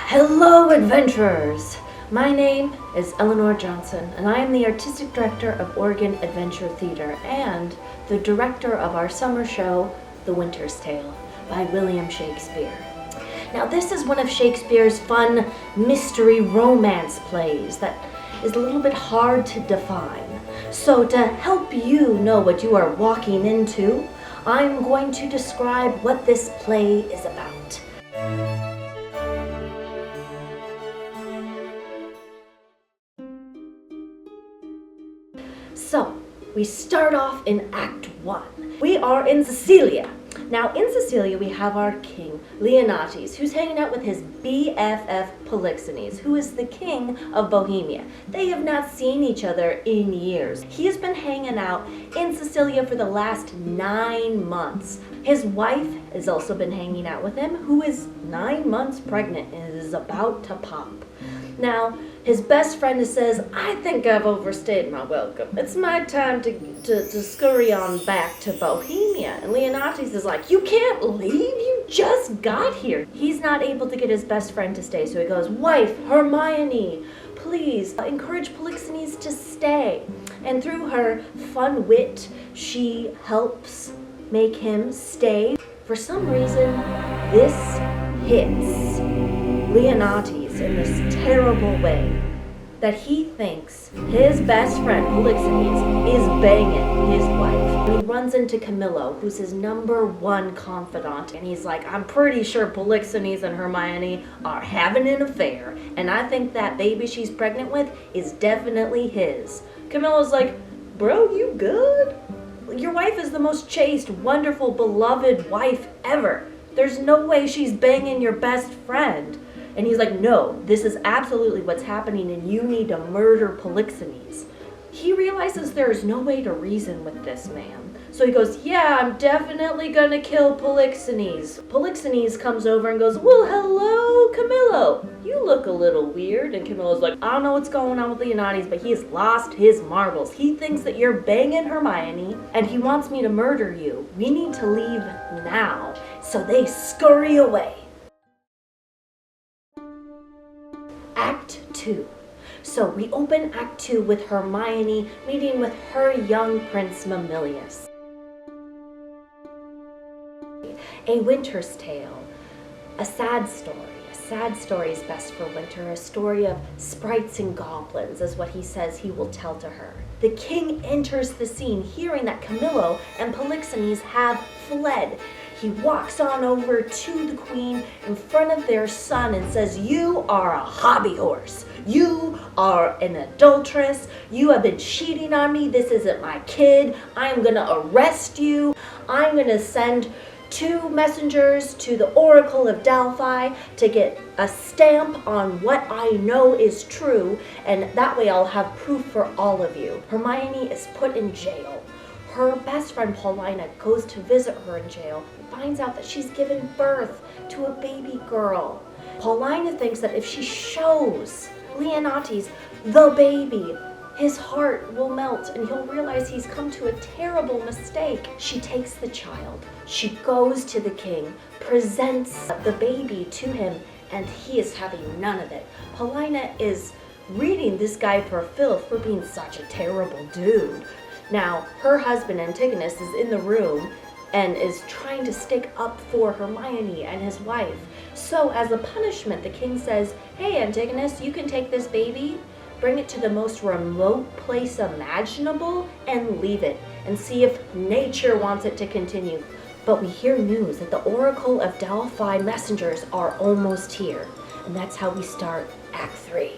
Hello, adventurers! My name is Eleanor Johnson, and I am the Artistic Director of Oregon Adventure Theater and the director of our summer show, The Winter's Tale, by William Shakespeare. Now, this is one of Shakespeare's fun mystery romance plays that is a little bit hard to define. So to help you know what you are walking into, I'm going to describe what this play is about. So, we start off in Act 1. We are in Sicilia. Now, in Sicilia, we have our king, Leontes, who's hanging out with his BFF Polixenes, who is the king of Bohemia. They have not seen each other in years. He has been hanging out in Sicilia for the last 9 months. His wife has also been hanging out with him, who is 9 months pregnant and is about to pop. Now, his best friend says, I think I've overstayed my welcome. It's my time to scurry on back to Bohemia. And Leontes is like, you can't leave, you just got here. He's not able to get his best friend to stay, so he goes, wife, Hermione, please encourage Polixenes to stay. And through her fun wit, she helps make him stay. For some reason, this hits Leontes in this terrible way that he thinks his best friend Polixenes is banging his wife. And he runs into Camillo, who's his #1 confidant, and he's like, I'm pretty sure Polixenes and Hermione are having an affair, and I think that baby she's pregnant with is definitely his. Camillo's like, bro, you good? Your wife is the most chaste, wonderful, beloved wife ever. There's no way she's banging your best friend. And he's like, no, this is absolutely what's happening and you need to murder Polixenes. He realizes there is no way to reason with this man. So he goes, yeah, I'm definitely gonna kill Polixenes. Polixenes comes over and goes, well, hello, Camillo. You look a little weird. And Camillo's like, I don't know what's going on with Leontes, but he has lost his marbles. He thinks that you're banging Hermione and he wants me to murder you. We need to leave now. So they scurry away. Act 2. So we open Act 2 with Hermione meeting with her young prince Mamilius. A winter's tale, a sad story. A sad story is best for winter. A story of sprites and goblins is what he says he will tell to her. The king enters the scene hearing that Camillo and Polixenes have fled. He walks on over to the queen in front of their son and says, you are a hobby horse. You are an adulteress. You have been cheating on me. This isn't my kid. I'm going to arrest you. I'm going to send 2 messengers to the Oracle of Delphi to get a stamp on what I know is true, and that way I'll have proof for all of you. Hermione is put in jail. Her best friend Paulina goes to visit her in jail and finds out that she's given birth to a baby girl. Paulina thinks that if she shows Leontes the baby, his heart will melt and he'll realize he's come to a terrible mistake. She takes the child. She goes to the king, presents the baby to him, and he is having none of it. Paulina is reading this guy for filth for being such a terrible dude. Now, her husband Antigonus is in the room and is trying to stick up for Hermione and his wife. So as a punishment, the king says, hey Antigonus, you can take this baby, bring it to the most remote place imaginable, and leave it, and see if nature wants it to continue. But we hear news that the Oracle of Delphi messengers are almost here, and that's how we start Act 3.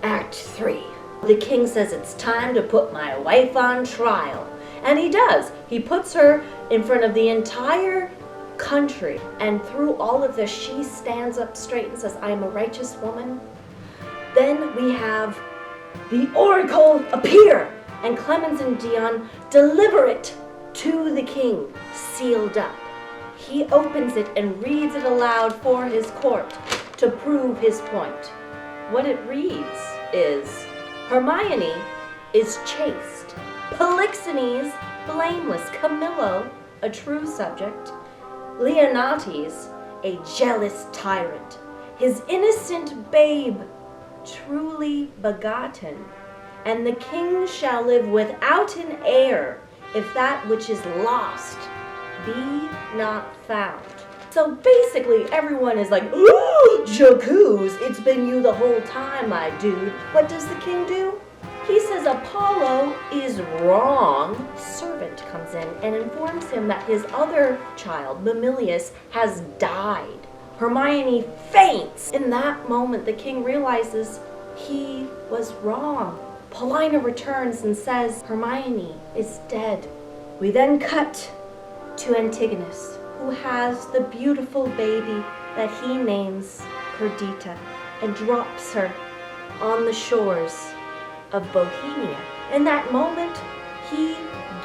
Act 3. The king says it's time to put my wife on trial. And he does. He puts her in front of the entire country. And through all of this, she stands up straight and says, I am a righteous woman. Then we have the oracle appear. And Clemens and Dion deliver it to the king, sealed up. He opens it and reads it aloud for his court to prove his point. What it reads is, Hermione is chaste, Polixenes blameless, Camillo a true subject, Leonates, a jealous tyrant, his innocent babe truly begotten, and the king shall live without an heir, if that which is lost be not found. So basically everyone is like, ooh, Jacuz, it's been you the whole time, my dude. What does the king do? He says Apollo is wrong. Servant comes in and informs him that his other child, Mamilius, has died. Hermione faints. In that moment, the king realizes he was wrong. Paulina returns and says Hermione is dead. We then cut to Antigonus, who has the beautiful baby that he names Perdita and drops her on the shores of Bohemia. In that moment, he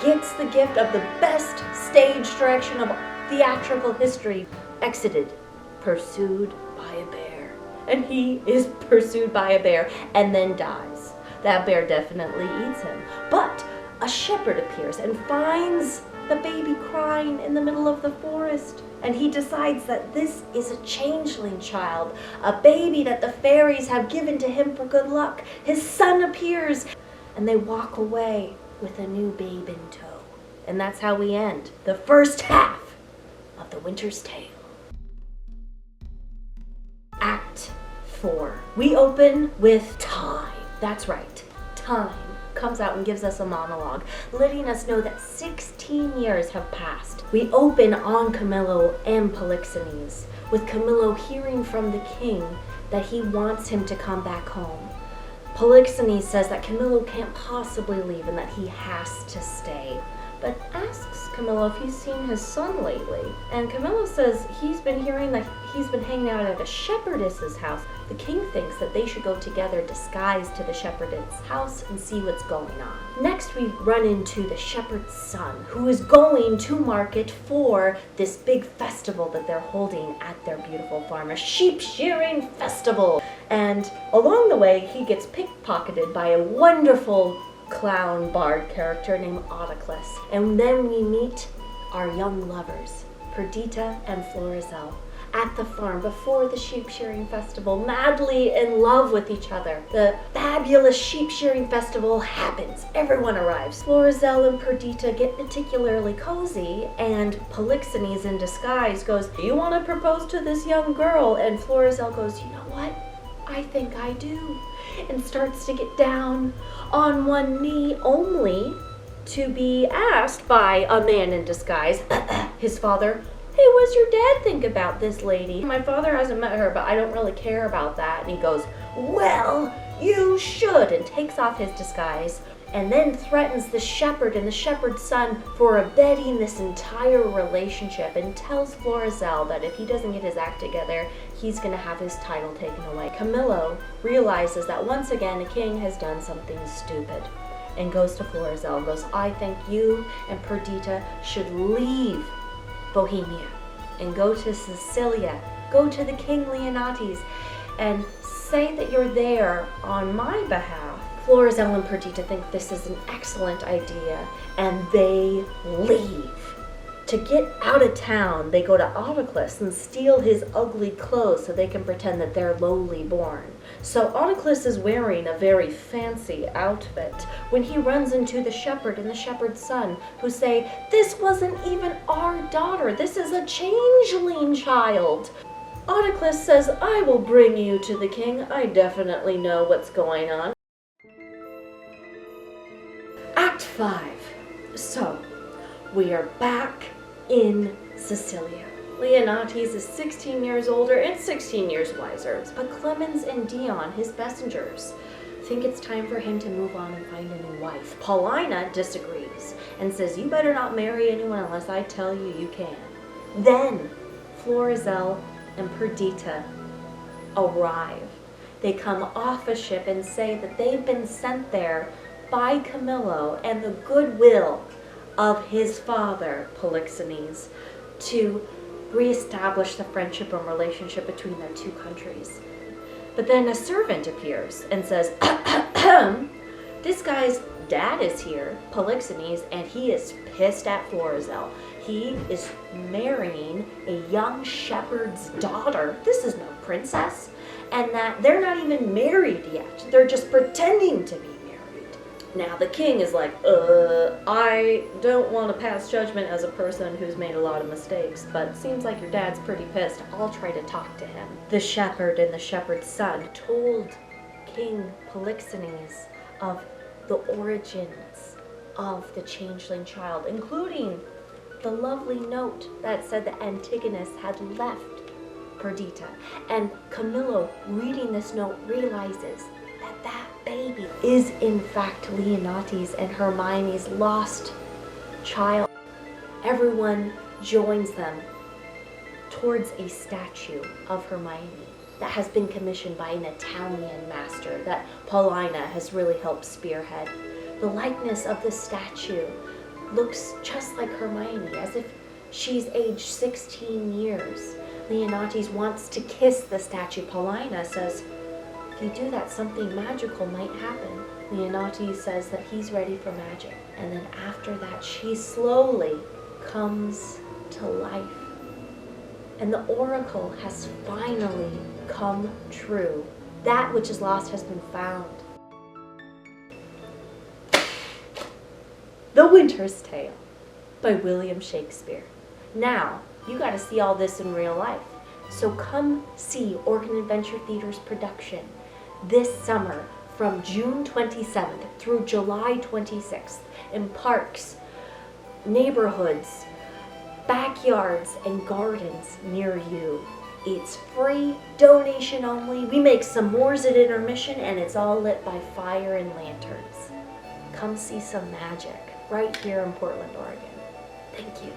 gets the gift of the best stage direction of theatrical history. Exited, pursued by a bear. And he is pursued by a bear and then dies. That bear definitely eats him. But a shepherd appears and finds the baby crying in the middle of the forest. And he decides that this is a changeling child, a baby that the fairies have given to him for good luck. His son appears, and they walk away with a new babe in tow. And that's how we end the first half of The Winter's Tale. Act 4. We open with time. That's right, time comes out and gives us a monologue, letting us know that 16 years have passed. We open on Camillo and Polixenes, with Camillo hearing from the king that he wants him to come back home. Polixenes says that Camillo can't possibly leave and that he has to stay, but asks Camillo if he's seen his son lately. And Camillo says he's been hearing that he's been hanging out at a shepherdess's house. The king thinks that they should go together disguised to the shepherdess house and see what's going on. Next we run into the shepherd's son, who is going to market for this big festival that they're holding at their beautiful farm, a sheep shearing festival. And along the way he gets pickpocketed by a wonderful clown bard character named Autoclus. And then we meet our young lovers, Perdita and Florizel, at the farm before the sheep shearing festival, madly in love with each other. The fabulous sheep shearing festival happens. Everyone arrives. Florizel and Perdita get particularly cozy, and Polixenes in disguise goes, "Do you want to propose to this young girl?" And Florizel goes, "You know what? I think I do," and starts to get down on one knee, only to be asked by a man in disguise, his father, "Hey, what does your dad think about this lady? My father hasn't met her, but I don't really care about that." And he goes, "Well, you should," and takes off his disguise, and then threatens the shepherd and the shepherd's son for abetting this entire relationship, and tells Florizel that if he doesn't get his act together, he's going to have his title taken away. Camillo realizes that once again the king has done something stupid, and goes to Florizel and goes, "I think you and Perdita should leave Bohemia and go to Sicilia, go to the King Leonates, and say that you're there on my behalf." Florizel and Perdita think this is an excellent idea, and they leave. To get out of town, they go to Autoclus and steal his ugly clothes so they can pretend that they're lowly born. So Autoclus is wearing a very fancy outfit when he runs into the shepherd and the shepherd's son, who say, "This wasn't even our daughter. This is a changeling child." Autoclus says, "I will bring you to the king. I definitely know what's going on." Act 5. So, we are back in Sicilia. Leonates is 16 years older and 16 years wiser, but Clemens and Dion, his messengers, think it's time for him to move on and find a new wife. Paulina disagrees and says, "You better not marry anyone unless I tell you you can." Then Florizel and Perdita arrive. They come off a ship and say that they've been sent there by Camillo and the goodwill of his father, Polixenes, to reestablish the friendship and relationship between their two countries. But then a servant appears and says, "This guy's dad is here, Polixenes, and he is pissed at Florizel. he is marrying a young shepherd's daughter. This is no princess. And that they're not even married yet. They're just pretending to be married. Now the king is like, I don't want to pass judgment as a person who's made a lot of mistakes, but it seems like your dad's pretty pissed. I'll try to talk to him. The shepherd and the shepherd's son told King Polixenes of the origins of the changeling child, including the lovely note that said that Antigonus had left Perdita. And Camillo, reading this note, realizes that that baby is in fact Leonatis and Hermione's lost child. Everyone joins them towards a statue of Hermione that has been commissioned by an Italian master that Paulina has really helped spearhead. The likeness of the statue looks just like Hermione, as if she's aged 16 years. Leonatis wants to kiss the statue. Paulina says, if you do that, something magical might happen. Leonatis says that he's ready for magic. And then after that, she slowly comes to life. And the oracle has finally come true. That which is lost has been found. The Winter's Tale by William Shakespeare. Now, you got to see all this in real life. So come see Oregon Adventure Theater's production this summer from June 27th through July 26th in parks, neighborhoods, backyards, and gardens near you. It's free, donation only. We make s'mores at intermission, and it's all lit by fire and lanterns. Come see some magic right here in Portland, Oregon. Thank you.